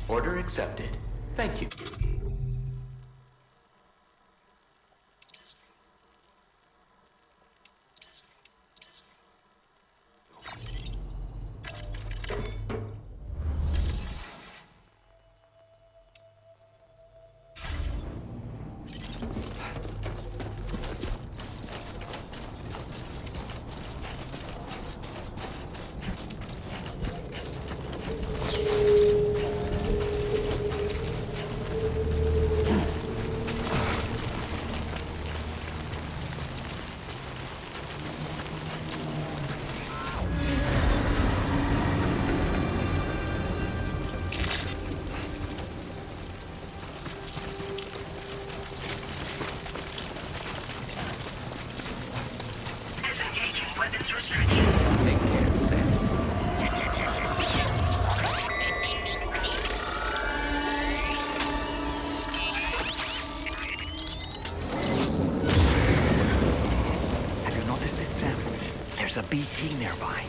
Order accepted. Thank you. There's a BT nearby.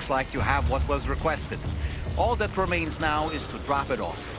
Looks like you have what was requested. All that remains now is to drop it off.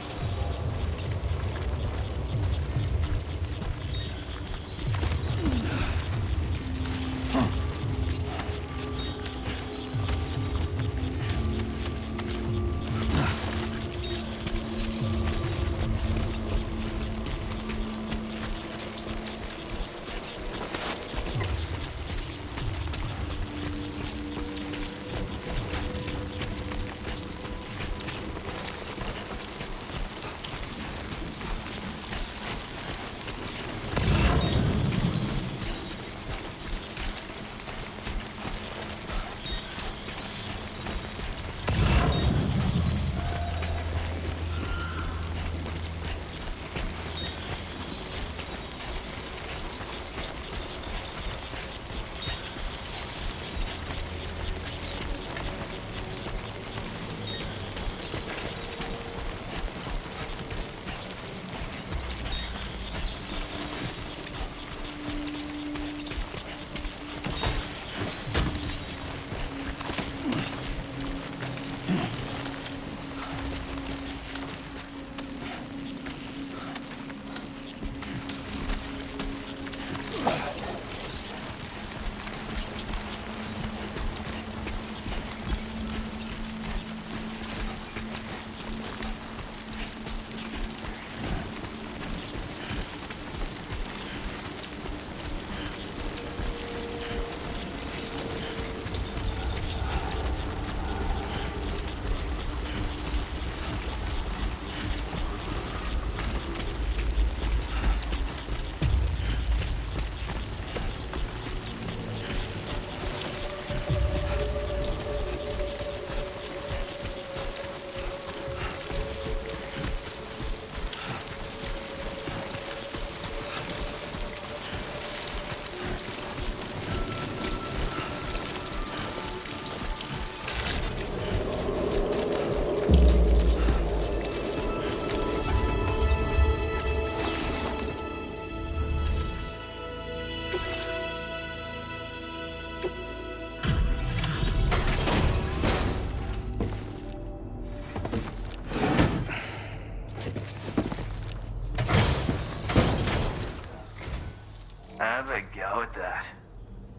Have a go at that.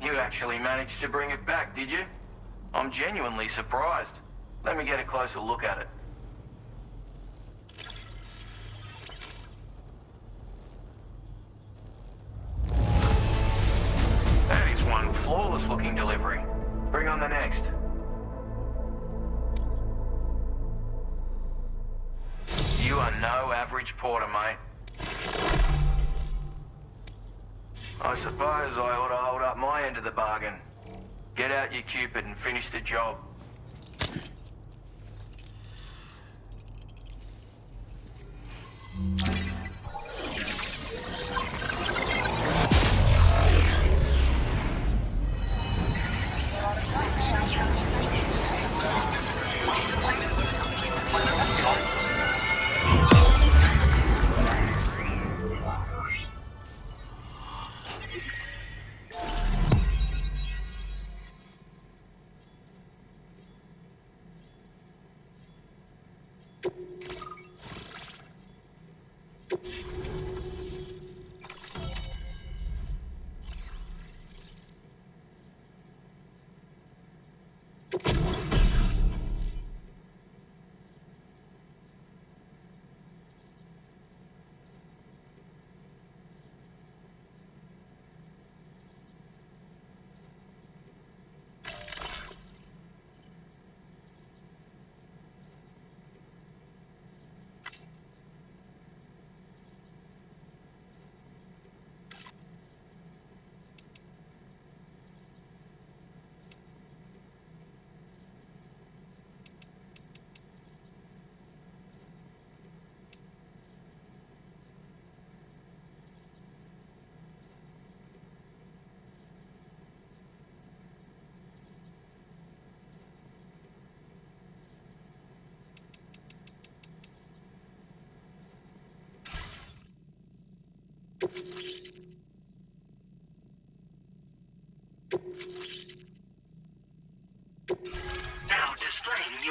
You actually managed to bring it back, did you? I'm genuinely surprised. Let me get a closer look at it. That is one flawless looking delivery. Bring on the next. You are no average porter, mate. I suppose I ought to hold up my end of the bargain. Get out your Cupid and finish the job.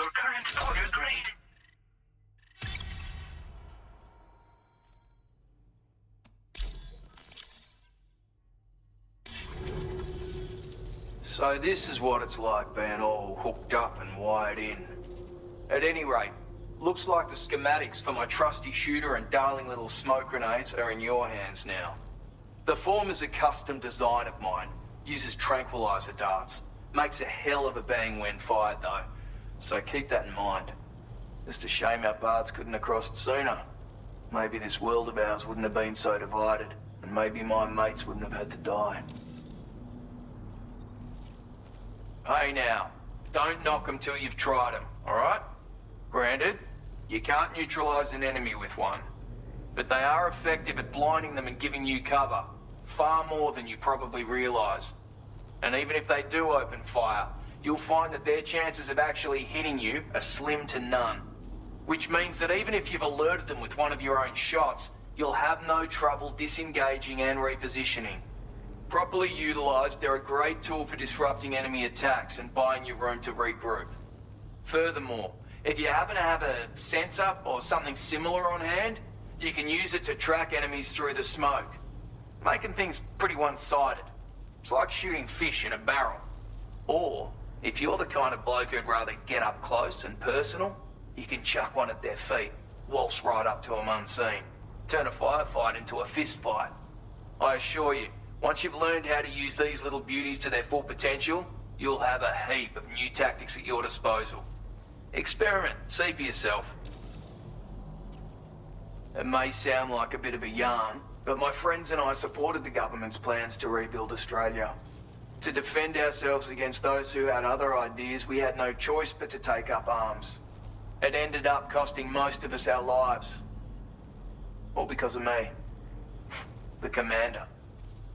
your current order grade. So this is what it's like being all hooked up and wired in. At any rate, looks like the schematics for my trusty shooter and darling little smoke grenades are in your hands now. The former's a custom design of mine, uses tranquilizer darts. Makes a hell of a bang when fired though, so keep that in mind. Just a shame our paths couldn't have crossed sooner. Maybe this world of ours wouldn't have been so divided, and maybe my mates wouldn't have had to die. Hey now, don't knock them till you've tried them, alright? Granted, you can't neutralize an enemy with one, but they are effective at blinding them and giving you cover, far more than you probably realize. And even if they do open fire, you'll find that their chances of actually hitting you are slim to none. Which means that even if you've alerted them with one of your own shots, you'll have no trouble disengaging and repositioning. Properly utilized, they're a great tool for disrupting enemy attacks and buying you room to regroup. Furthermore, if you happen to have a sensor or something similar on hand, you can use it to track enemies through the smoke, making things pretty one-sided. It's like shooting fish in a barrel. Or, if you're the kind of bloke who'd rather get up close and personal, you can chuck one at their feet, waltz right up to them unseen, turn a firefight into a fist fight. I assure you, once you've learned how to use these little beauties to their full potential, you'll have a heap of new tactics at your disposal. Experiment, see for yourself. It may sound like a bit of a yarn, but my friends and I supported the government's plans to rebuild Australia. To defend ourselves against those who had other ideas, we had no choice but to take up arms. It ended up costing most of us our lives. All because of me. The commander.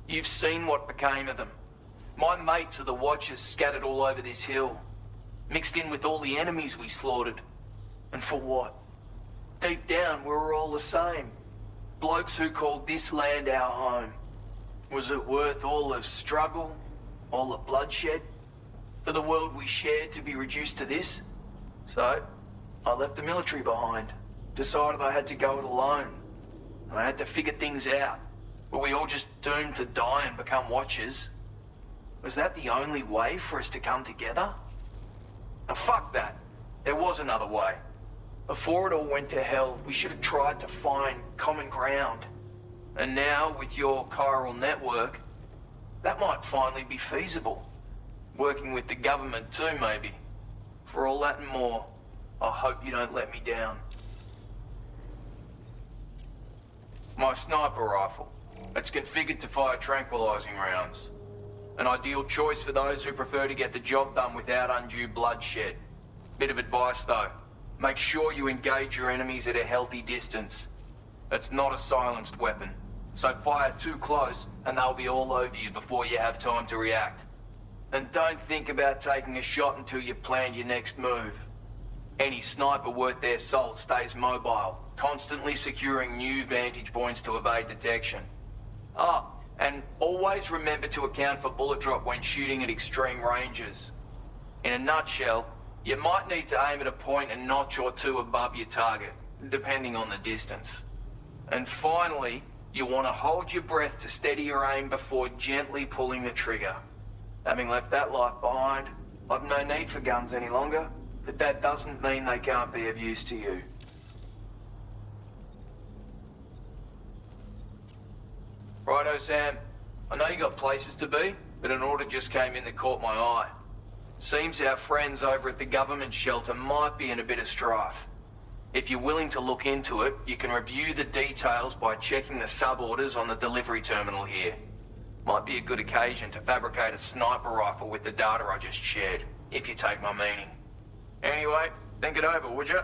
You've seen what became of them. My mates are the Watchers scattered all over this hill. Mixed in with all the enemies we slaughtered. And for what? Deep down, we were all the same. Blokes who called this land our home. Was it worth all the struggle, all the bloodshed, for the world we shared to be reduced to this? So, I left the military behind. Decided I had to go it alone. I had to figure things out. Were we all just doomed to die and become Watchers? Was that the only way for us to come together? Now fuck that. There was another way. Before it all went to hell, we should have tried to find common ground. And now, with your chiral network, that might finally be feasible. Working with the government too, maybe. For all that and more, I hope you don't let me down. My sniper rifle. It's configured to fire tranquilizing rounds. An ideal choice for those who prefer to get the job done without undue bloodshed. Bit of advice though. Make sure you engage your enemies at a healthy distance. It's not a silenced weapon, so fire too close and they'll be all over you before you have time to react. And don't think about taking a shot until you've planned your next move. Any sniper worth their salt stays mobile, constantly securing new vantage points to evade detection. And always remember to account for bullet drop when shooting at extreme ranges. In a nutshell, you might need to aim at a point a notch or two above your target, depending on the distance. And finally, you want to hold your breath to steady your aim before gently pulling the trigger. Having left that life behind, I've no need for guns any longer, but that doesn't mean they can't be of use to you. Righto, Sam. I know you got places to be, but an order just came in that caught my eye. Seems our friends over at the government shelter might be in a bit of strife. If you're willing to look into it, you can review the details by checking the sub-orders on the delivery terminal here. Might be a good occasion to fabricate a sniper rifle with the data I just shared, if you take my meaning. Anyway, think it over, would you?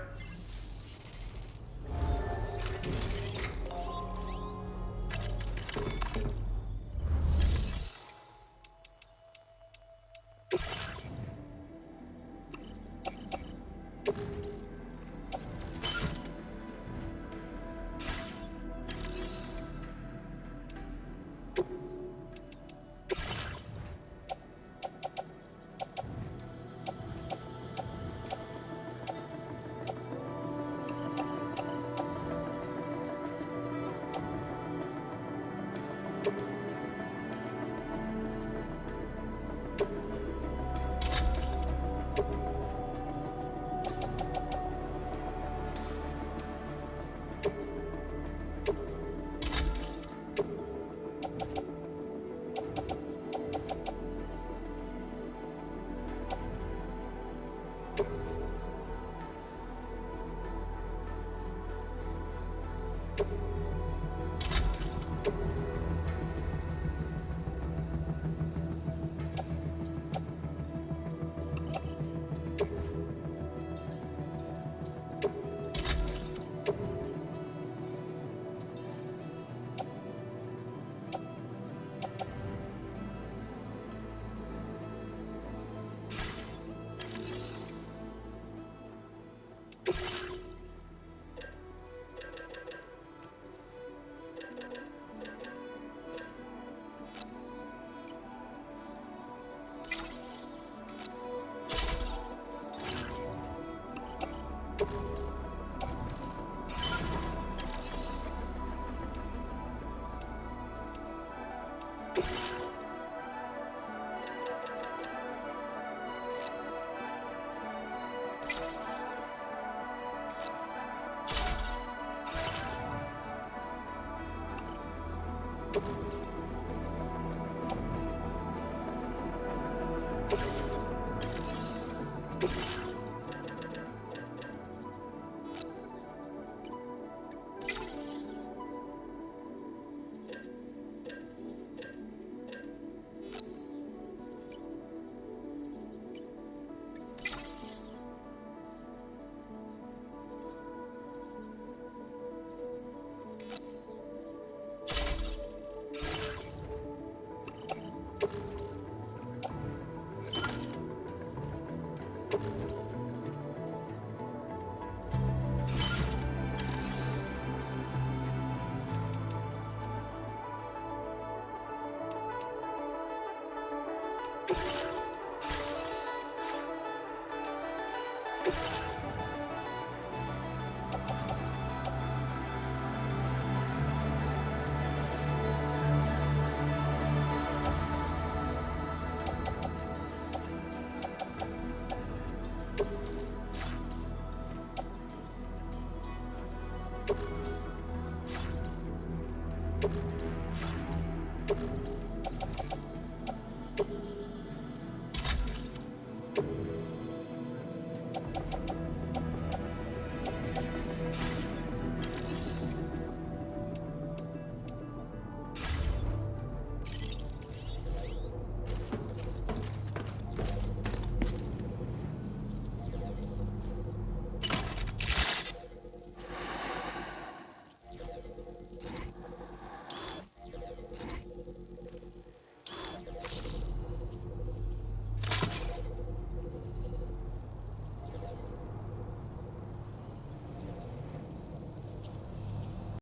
You